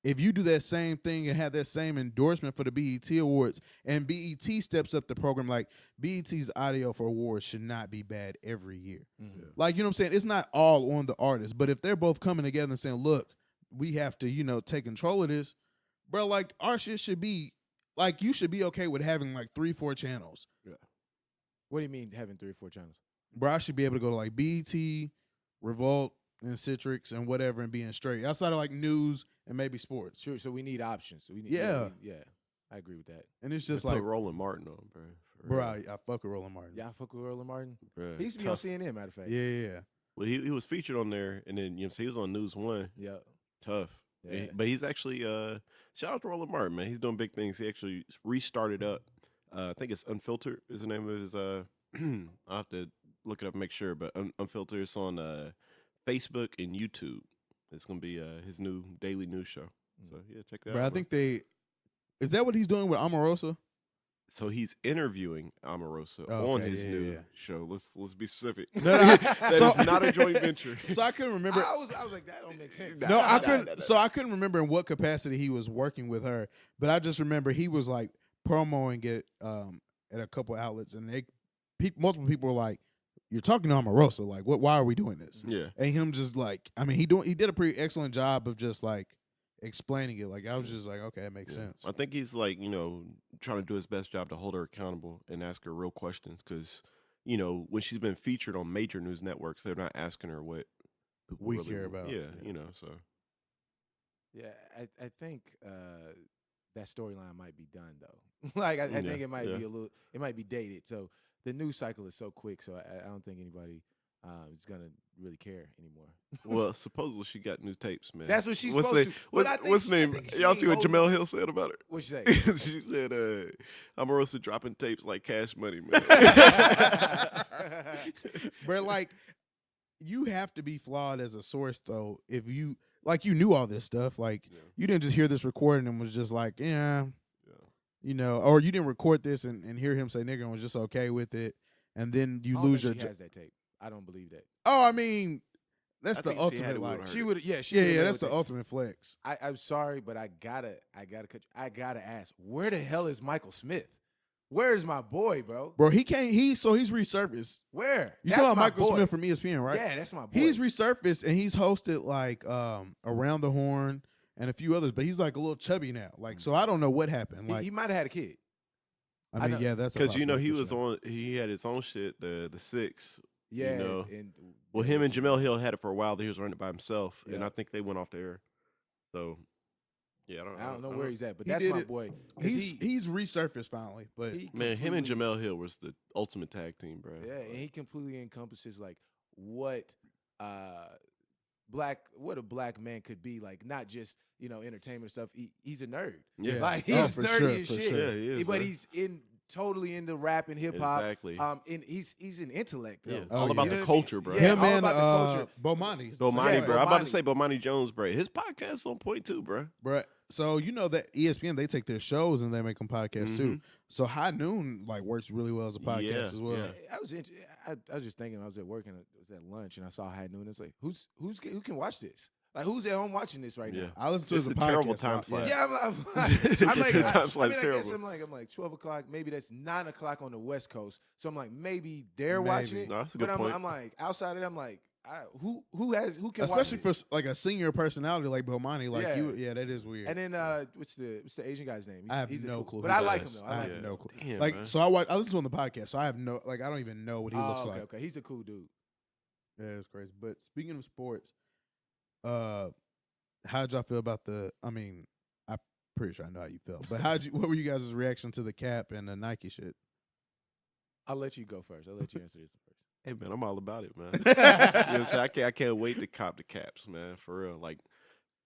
If you do that same thing and have that same endorsement for the BET Awards and BET steps up the program, like BET's audio for awards should not be bad every year. Mm-hmm. Like, you know what I'm saying? It's not all on the artist, but if they're both coming together and saying, look, we have to, take control of this, bro, like our shit should be, like you should be okay with having like 3-4 channels. Yeah. What do you mean having 3 or 4 channels? Bro, I should be able to go to like BET, Revolt, and Citrix and whatever and being straight. Outside of like news and maybe sports. Sure. So we need options. So we need, yeah. I agree with that. And it's just like like Roland Martin on, bro. Bro, I fuck with Roland Martin. Yeah, I fuck with Roland Martin. Bro, he used to be on CNN, matter of fact. Yeah. Well, he was featured on there, and then he was on News 1. Yeah. Tough. Yeah. But he's actually shout out to Roland Martin, man. He's doing big things. He actually restarted up. I think it's Unfiltered is the name of his. I'll have to look it up and make sure. But Unfiltered is on Facebook and YouTube. It's gonna be his new daily news show. So yeah, check that out. But I think is that what he's doing with Omarosa? So he's interviewing Omarosa on his new show. Let's be specific. That is not a joint venture. So I couldn't remember. I was like, that don't make sense. No, I couldn't. So I couldn't remember in what capacity he was working with her. But I just remember he was like promoting it at a couple outlets, and multiple people were like, "You're talking to Omarosa. Like, what? Why are we doing this?" Yeah. And him just like, I mean, he did a pretty excellent job of just like explaining it. Like, I was just like, okay, that makes sense. I think he's like, trying to do his best job to hold her accountable and ask her real questions because, when she's been featured on major news networks, they're not asking her what we really care about. Yeah, so. Yeah, I think that storyline might be done though. Like I think it might be it might be dated. So the news cycle is so quick, so I don't think anybody is gonna really care anymore. Well, supposedly she got new tapes, man. That's what she's supposed to. What's the name? Y'all see what Jamel Hill said about her? What she say? She said, Omarosa dropping tapes like Cash Money, man. But like, you have to be flawed as a source, though. If you knew all this stuff, like you didn't just hear this recording and was just like, or you didn't record this and hear him say nigga and was just okay with it, and then you lose your. She has that tape. I don't believe that. Oh, I mean, that's the ultimate. Like she would, yeah. That's the ultimate flex. I'm sorry, but I gotta ask, where the hell is Michael Smith? Where is my boy, bro? Bro, he can't. He's resurfaced. Where? You saw Michael Smith from ESPN, right? Yeah, that's my boy. He's resurfaced and he's hosted like Around the Horn and a few others, but he's like a little chubby now. Like, so I don't know what happened. Like he might have had a kid. I mean, that's because he had his own shit, the Six. Yeah, him and Jamel Hill had it for a while. He was running it by himself, and I think they went off the air. So, yeah, I don't know where he's at, but that's my boy. He's resurfaced finally. But him and Jamel Hill was the ultimate tag team, bro. Yeah, and he completely encompasses like what a black man could be, like not just entertainment stuff. He's a nerd. Yeah, like he's nerdy as shit. Sure. Yeah, he is, but he's totally into rap and hip hop. Exactly. And he's an intellect. Though. Yeah. All about the culture, bro. Yeah, him and Bomani. Bomani, bro. I'm about to say Bomani Jones, bro. His podcast on point too, bro. Bro, So you know that ESPN, they take their shows and they make them podcasts too. So High Noon like works really well as a podcast Yeah, as well. yeah. I was just thinking. I was at work and it was at lunch, and I saw High Noon. It's like, who can watch this? Like, who's at home watching this right Yeah. now? I listen to it It's as a a terrible podcast. time slot. Yeah, I'm like, Time slot I is guess terrible. I'm like 12 o'clock. Maybe that's 9 o'clock on the West Coast. So I'm like, maybe they're watching it. No, that's a good but point. I'm like, outside of it, I'm like, who can Especially watch for like a senior personality like Bomani, like Yeah. that is weird. And then what's the Asian guy's name? I have he's no cool, clue. but who I that like him is. though. I I have like him. no clue. Damn, like man. so, I listen to him on the podcast, so I have no I don't even know what he looks like. Okay, he's a cool dude. Yeah, it's crazy. But speaking of sports, how'd y'all feel about the? I mean, I'm pretty sure I know how you felt, but what were you guys' reaction to the Cap and the Nike shit? I'll let you go first. I'll let you answer this first. Hey man, I'm all about it, man. You know what I'm saying? I can't wait to cop the caps, man. For real. Like,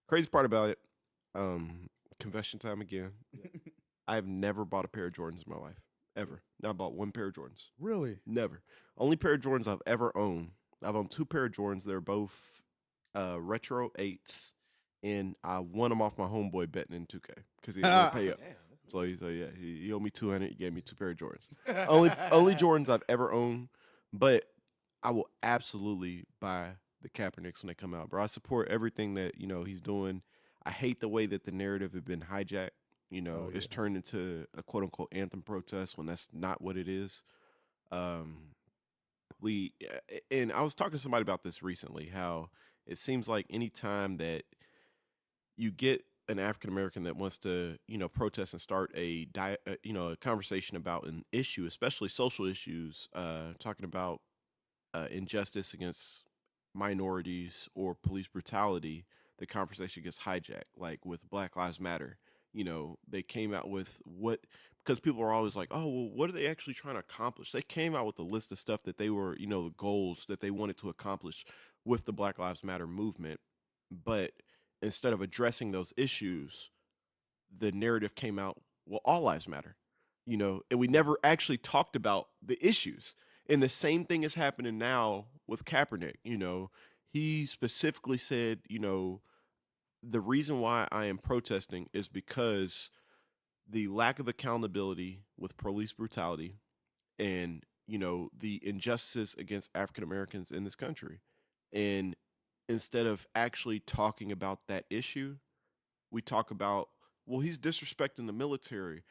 crazy part about it, confession time again. I've never bought a pair of Jordans in my life. Ever. Not bought one pair of Jordans. Really? Never. Only pair of Jordans I've ever owned. I've owned 2 pair of Jordans. They're both retro 8s. And I won them off my homeboy betting in 2K because he didn't want to pay up. Damn. He owed me 200. He gave me 2 pair of Jordans. only Jordans I've ever owned. But I will absolutely buy the Kaepernicks when they come out, bro. I support everything that, he's doing. I hate the way that the narrative has been hijacked. It's turned into a quote unquote anthem protest when that's not what it is. And I was talking to somebody about this recently, how it seems like any time that you get an African American that wants to, protest and start a conversation about an issue, especially social issues, talking about injustice against minorities or police brutality, the conversation gets hijacked. Like with Black Lives Matter, they came out with because people are always like, oh, well, what are they actually trying to accomplish? They came out with a list of stuff that they were, the goals that they wanted to accomplish with the Black Lives Matter movement. But instead of addressing those issues, the narrative came out, well, all lives matter, and we never actually talked about the issues. And the same thing is happening now with Kaepernick. He specifically said, the reason why I am protesting is because the lack of accountability with police brutality and, the injustices against African Americans in this country. And instead of actually talking about that issue, we talk about, well, he's disrespecting the military.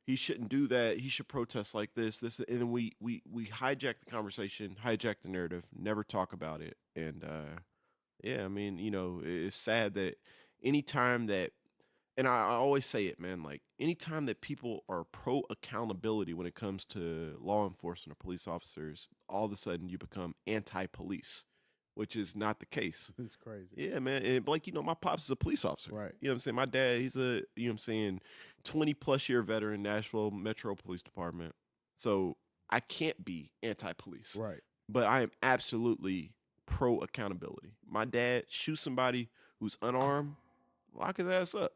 He shouldn't do that. He should protest like this, and then we hijack the conversation, hijack the narrative, never talk about it. And yeah, I mean, it's sad that anytime that, and I always say it, man, like anytime that people are pro accountability when it comes to law enforcement or police officers, all of a sudden you become anti-police, which is not the case. It's crazy. Yeah, man. And Blake, my pops is a police officer. Right. You know what I'm saying? My dad, he's a, 20+ year veteran, Nashville Metro Police Department. So I can't be anti-police. Right. But I am absolutely pro accountability. My dad shoots somebody who's unarmed, lock his ass up.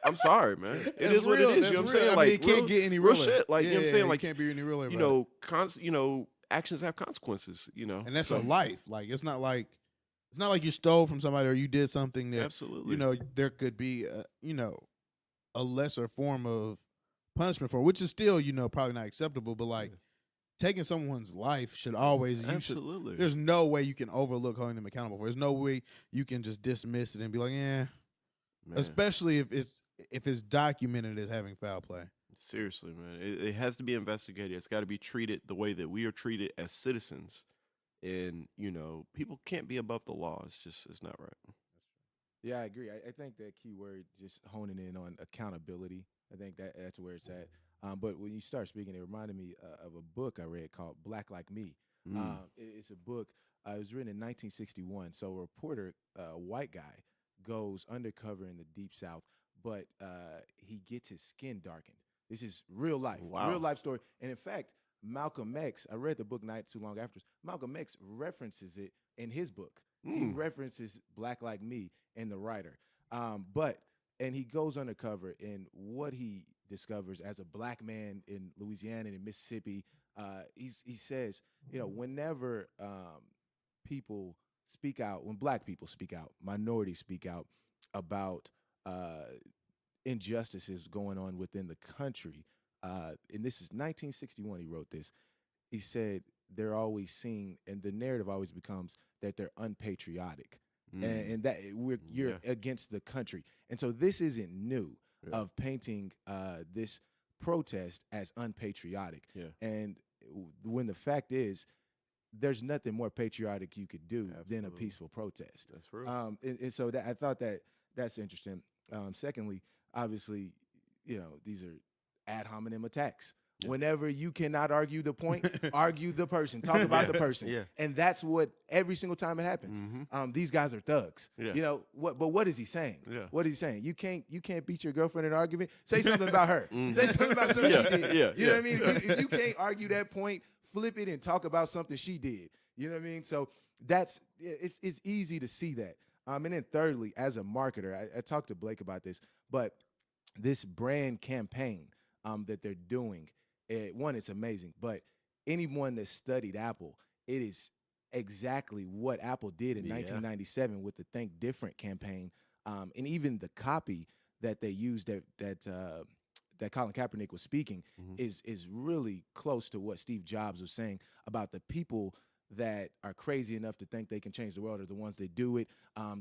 I'm sorry, man. It is what it is. You know what I'm saying? Like, it can't get any real realer. shit. Like, you know what I'm saying? Like, it can't be any realer. About actions have consequences, and that's a life. Like, it's not like you stole from somebody or you did something that, absolutely, there could be, a lesser form of punishment for, which is still, probably not acceptable. But like, taking someone's life should always, absolutely. There's no way you can overlook holding them accountable for. There's no way you can just dismiss it and be like, yeah. Man. Especially if it's documented as having foul play. Seriously, man. It has to be investigated. It's got to be treated the way that we are treated as citizens. And, people can't be above the law. It's not right. Yeah, I agree. I think that key word, just honing in on accountability, I think that's where it's at. But when you start speaking, it reminded me of a book I read called Black Like Me. It's a book. It was written in 1961. So a reporter, a white guy, goes undercover in the Deep South, but he gets his skin darkened. This is real life, real life story. And in fact, Malcolm X, I read the book not too long after. Malcolm X references it in his book. He references Black Like Me in the writer. And he goes undercover, and what he discovers as a black man in Louisiana and in Mississippi, he says, whenever people speak out, when black people speak out, minorities speak out about injustices going on within the country. And this is 1961. He wrote this. He said they're always seen, and the narrative always becomes that they're unpatriotic, and that you're against the country. And so this isn't new of painting this protest as unpatriotic. And when the fact is, there's nothing more patriotic you could do than a peaceful protest. That's real. And so I thought that's interesting. Secondly, obviously, these are ad hominem attacks. Whenever you cannot argue the point, argue the person, talk about the person. And that's what every single time it happens. These guys are thugs. But what is he saying? What is he saying? You can't beat your girlfriend in an argument. Say something about her. Say something about something she did. You know what I mean? If you can't argue that point, flip it and talk about something she did. You know what I mean? So it's easy to see that. And then thirdly, as a marketer, I talked to Blake about this, but this brand campaign that they're doing, one, it's amazing. But anyone that studied Apple, it is exactly what Apple did in 1997 with the Think Different campaign, and even the copy that they used that Colin Kaepernick was speaking is really close to what Steve Jobs was saying about the people that are crazy enough to think they can change the world are the ones that do it.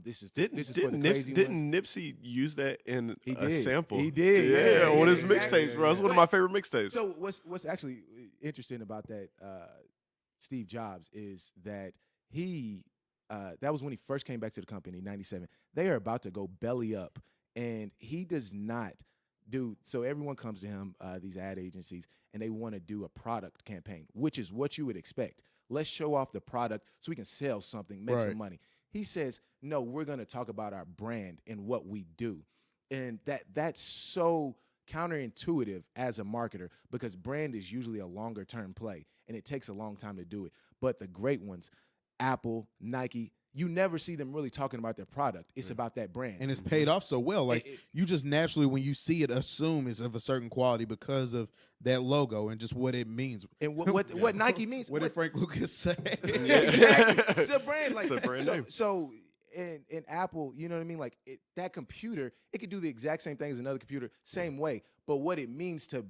This is for the crazy ones. Didn't Nipsey use that in a did. sample? He did. On his exactly. mixtapes, bro. It's one of my favorite mixtapes. So what's actually interesting about that Steve Jobs is that he that was when he first came back to the company in 97. They are about to go belly up, and he does not do so. Everyone comes to him, these ad agencies, and they want to do a product campaign, which is what you would expect. Let's show off the product so we can sell something, make some money. He says, no, we're going to talk about our brand and what we do. And that's so counterintuitive as a marketer, because brand is usually a longer term play and it takes a long time to do it. But the great ones, Apple, Nike, you never see them really talking about their product. It's about that brand. And it's paid off so well. Like, you just naturally, when you see it, assume it's of a certain quality because of that logo and just what it means. And what Nike means. What did Frank Lucas say? Exactly. It's a brand. Like, it's a brand name. So in Apple, you know what I mean? Like, that computer, it could do the exact same thing as another computer, same way. But what it means to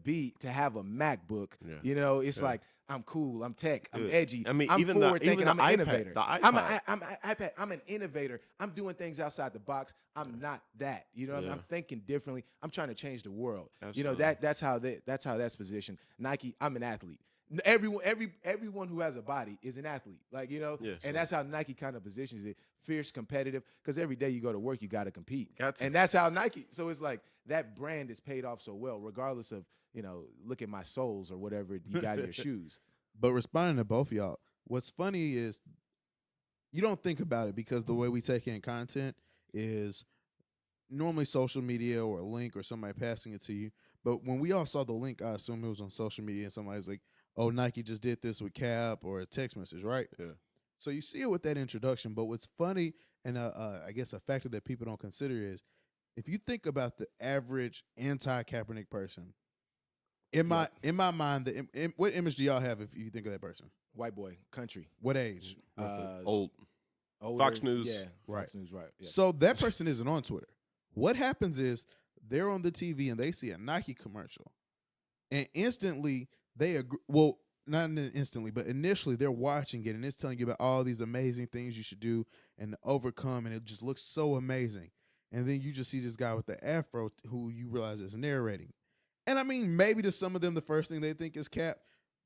have a MacBook, it's like, I'm cool, I'm tech, I'm edgy. I mean, I'm even forward thinking, I'm an iPad, innovator. the iPad. I'm an iPad. I'm an innovator. I'm doing things outside the box. I'm not that. I'm thinking differently. I'm trying to change the world. Absolutely. That's how that's positioned. Nike, I'm an athlete. Everyone who has a body is an athlete. Like, and that's how Nike kind of positions it. Fierce, competitive, because every day you go to work, you got to compete. And that's how Nike. So it's like that brand is paid off so well, regardless of, look at my soles or whatever you got in your shoes. But responding to both of y'all, what's funny is you don't think about it because the way we take in content is normally social media or a link or somebody passing it to you. But when we all saw the link, I assume it was on social media and somebody's like, oh, Nike just did this with Cap, or a text message, right? Yeah. So you see it with that introduction. But what's funny, and I guess a factor that people don't consider is, if you think about the average anti-Kaepernick person, in my mind, what image do y'all have if you think of that person? White boy, country. What age? Old. Older, Fox News. Yeah, Right. Fox News, right. Yeah. So that person isn't on Twitter. What happens is they're on the TV and they see a Nike commercial, and instantly they agree. Well, not instantly, but initially they're watching it and it's telling you about all these amazing things you should do and overcome, and it just looks so amazing. And then you just see this guy with the afro who you realize is narrating. And I mean, maybe to some of them, the first thing they think is Cap.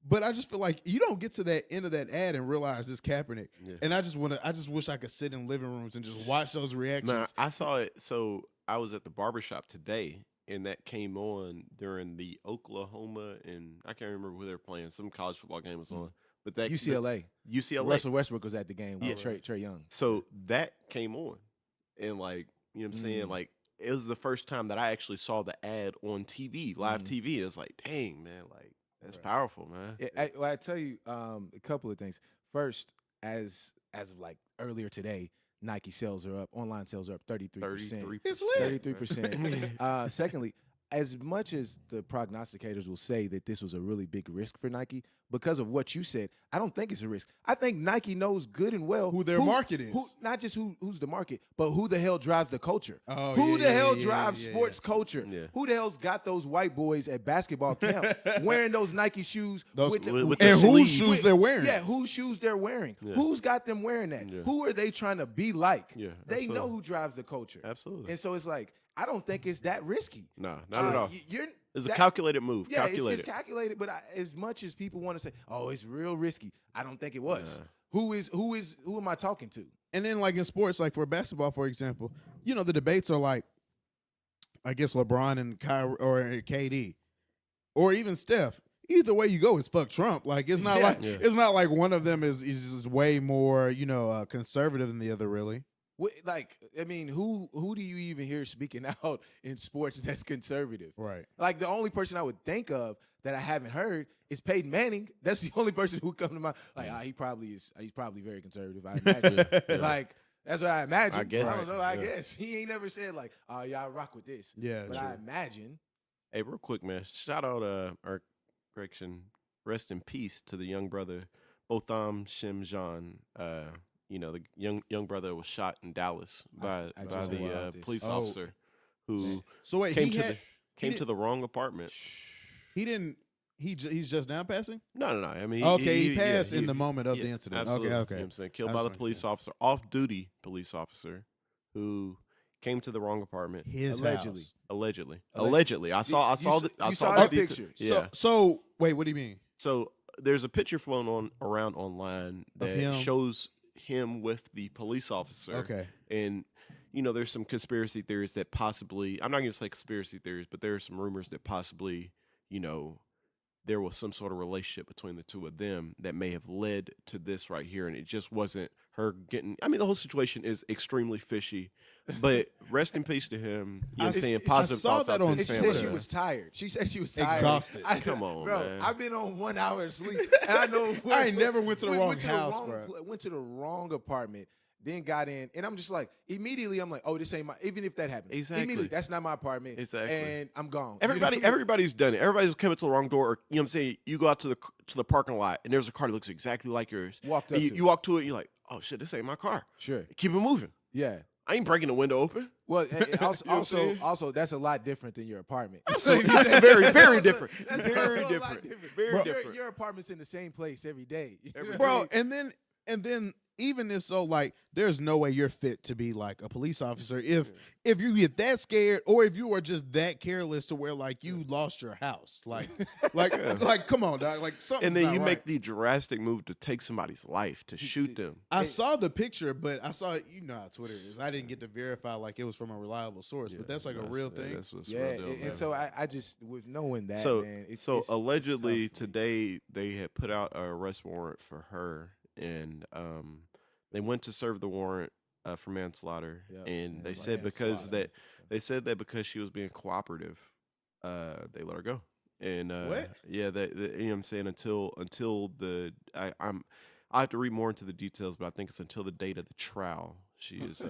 But I just feel like you don't get to that end of that ad and realize it's Kaepernick. Yeah. And I just wish I could sit in living rooms and just watch those reactions. Nah, I saw it. So I was at the barbershop today, and that came on during the Oklahoma, and I can't remember who they were playing. Some college football game was on. But that UCLA. UCLA. Russell Westbrook was at the game with Trey Young. So that came on. And like, you know what I'm saying? Like, it was the first time that I actually saw the ad on TV, live TV. It was like, dang, man, like, that's powerful, man. Yeah, I tell you a couple of things. First, as of like earlier today, Nike sales are up. Online sales are up 33%. 33%. It's lit. 33%. Secondly, as much as the prognosticators will say that this was a really big risk for Nike, because of what you said, I don't think it's a risk. I think Nike knows good and well who their market is. Not just who's the market, but who the hell drives the culture. Oh, who the hell drives sports culture? Yeah. Who the hell's got those white boys at basketball camp wearing those Nike shoes with the and whose sleeve. shoes they're wearing? Yeah, whose shoes they're wearing. Yeah. Who's got them wearing that? Yeah. Who are they trying to be like? Yeah, they know who drives the culture. Absolutely. And so it's like, I don't think it's that risky. No, not at all. It's a calculated move. Yeah, it's calculated. But as much as people want to say, "Oh, it's real risky," I don't think it was. Who am I talking to? And then, like in sports, like for basketball, for example, you know, the debates are like, I guess LeBron and Kyrie or KD, or even Steph. Either way you go, it's fuck Trump. Like it's not it's not like one of them is just way more, you know, conservative than the other. Really. Like, I mean, who do you even hear speaking out in sports that's conservative? Right. Like, the only person I would think of that I haven't heard is Peyton Manning. That's the only person who come to mind. Like, he probably is. He's probably very conservative, I imagine. Like, that's what I imagine. I guess. I don't know. I guess he ain't never said like, "Oh, y'all rock with this." Yeah, but true. I imagine. Hey, real quick, man. Shout out, or correction, rest in peace to the young brother, Botham Shimjan. You know, the young brother was shot in Dallas by the police officer who came to the wrong apartment. He didn't. He's just now passing? No. I mean, he passed in the moment of the incident. Absolutely. Okay. You know what I'm saying? Killed by the police officer, off-duty police officer, who came to the wrong apartment. Allegedly. I saw the picture. Yeah. So wait, what do you mean? So there's a picture flown around online that shows him with the police officer. Okay. And you know, there's some conspiracy theories that possibly, I'm not going to say conspiracy theories, but there are some rumors that possibly, you know, there was some sort of relationship between the two of them that may have led to this right here. And it just wasn't her getting, I mean, the whole situation is extremely fishy, but rest in peace to him. You know what I'm saying? Positive thoughts out to his family. She said she was tired. She said she was tired. Exhausted. Come on, bro, man. I've been on 1 hour of sleep. And I know. I ain't never went to the wrong house, bro. Went to the wrong apartment. Then got in, and I'm just like, immediately, I'm like, oh, this ain't my. Even if that happened, immediately, that's not my apartment. Exactly, and I'm gone. Everybody's done it. Everybody's come into the wrong door. Or, you know what I'm saying? You go out to the parking lot, and there's a car that looks exactly like yours. Walked up. You walk to it, you're like, oh shit, this ain't my car. Sure. Keep it moving. Yeah. I ain't breaking the window open. Well, also, that's a lot different than your apartment. Very, very different. Very different. Very different. Your apartment's in the same place every day, bro. And then. Even if so, like, there's no way you're fit to be like a police officer if you get that scared, or if you are just that careless to where like you lost your house, like come on, dog, like something. And then you make the drastic move to take somebody's life, to shoot them. I saw the picture, but I saw it. You know how Twitter is. I didn't get to verify like it was from a reliable source, but that's like a real thing. That's what's real deal, and so I just with knowing that. So man, it's allegedly today they had put out an arrest warrant for her. And they went to serve the warrant for manslaughter, and they said because she was being cooperative, they let her go. And what? Yeah, you know what I'm saying, until I have to read more into the details, but I think it's until the date of the trial. She is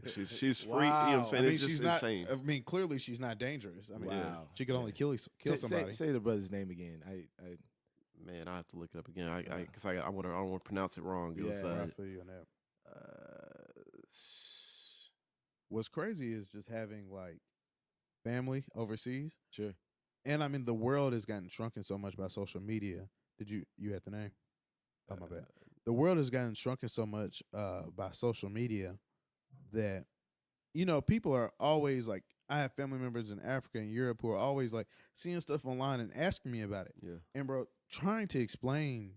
she's free. Wow. You know what I'm saying? I mean, it's just insane. I mean, clearly she's not dangerous. I mean, she could only kill somebody. Say the brother's name again. Man, I have to look it up again. Because I don't want to pronounce it wrong. It was. I feel you on that. What's crazy is just having like family overseas. Sure. And I mean, the world has gotten shrunken so much by social media. Did you had the name? Oh, my bad. The world has gotten shrunken so much by social media that, you know, people are always like, I have family members in Africa and Europe who are always like seeing stuff online and asking me about it. Yeah. And bro, trying to explain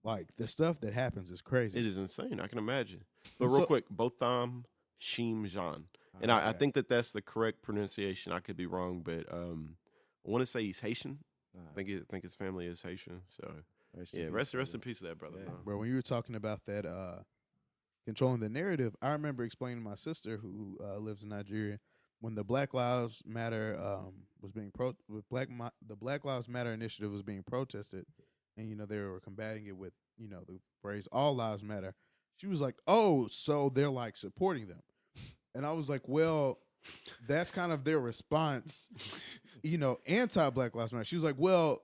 like the stuff that happens is crazy. It is insane. I can imagine. But real quick, Botham Shimjan. And I think that's the correct pronunciation. I could be wrong, but I want to say he's Haitian. I think his family is Haitian. So rest in peace to that brother. Yeah. Bro, when you were talking about that controlling the narrative, I remember explaining to my sister who lives in Nigeria when the Black Lives Matter was being the Black Lives Matter initiative was being protested, and you know they were combating it with, you know, the phrase "All Lives Matter." She was like, "Oh, so they're like supporting them," and I was like, "Well, that's kind of their response anti-Black Lives Matter. She was like, well,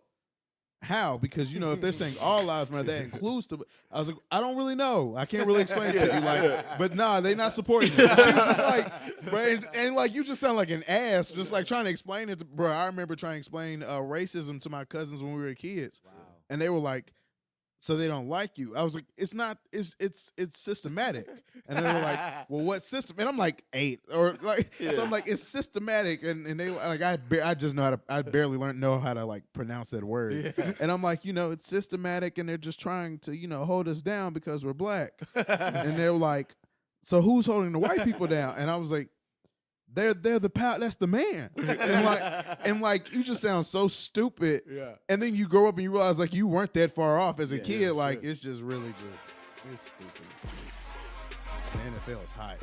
how? Because, if they're saying all lives matter, that includes to. I was like, I don't really know. I can't really explain it to you. Like, but nah, they not supporting it. She was just like, bro, and like, you just sound like an ass, just like trying to explain it. Bro, I remember trying to explain racism to my cousins when we were kids. Wow. And they were like, so they don't like you. I was like, it's not, it's systematic. And they were like, well, what system? And I'm like 8 or like, so I'm like, it's systematic. And they like, I just know I barely know how to like pronounce that word. Yeah. And I'm like, it's systematic and they're just trying to, hold us down because we're black. And they're like, so who's holding the white people down? And I was like, they're the power. That's the man. And like you just sound so stupid. Yeah. And then you grow up and you realize like you weren't that far off as a kid. Like it's just really it's stupid. The NFL is hype.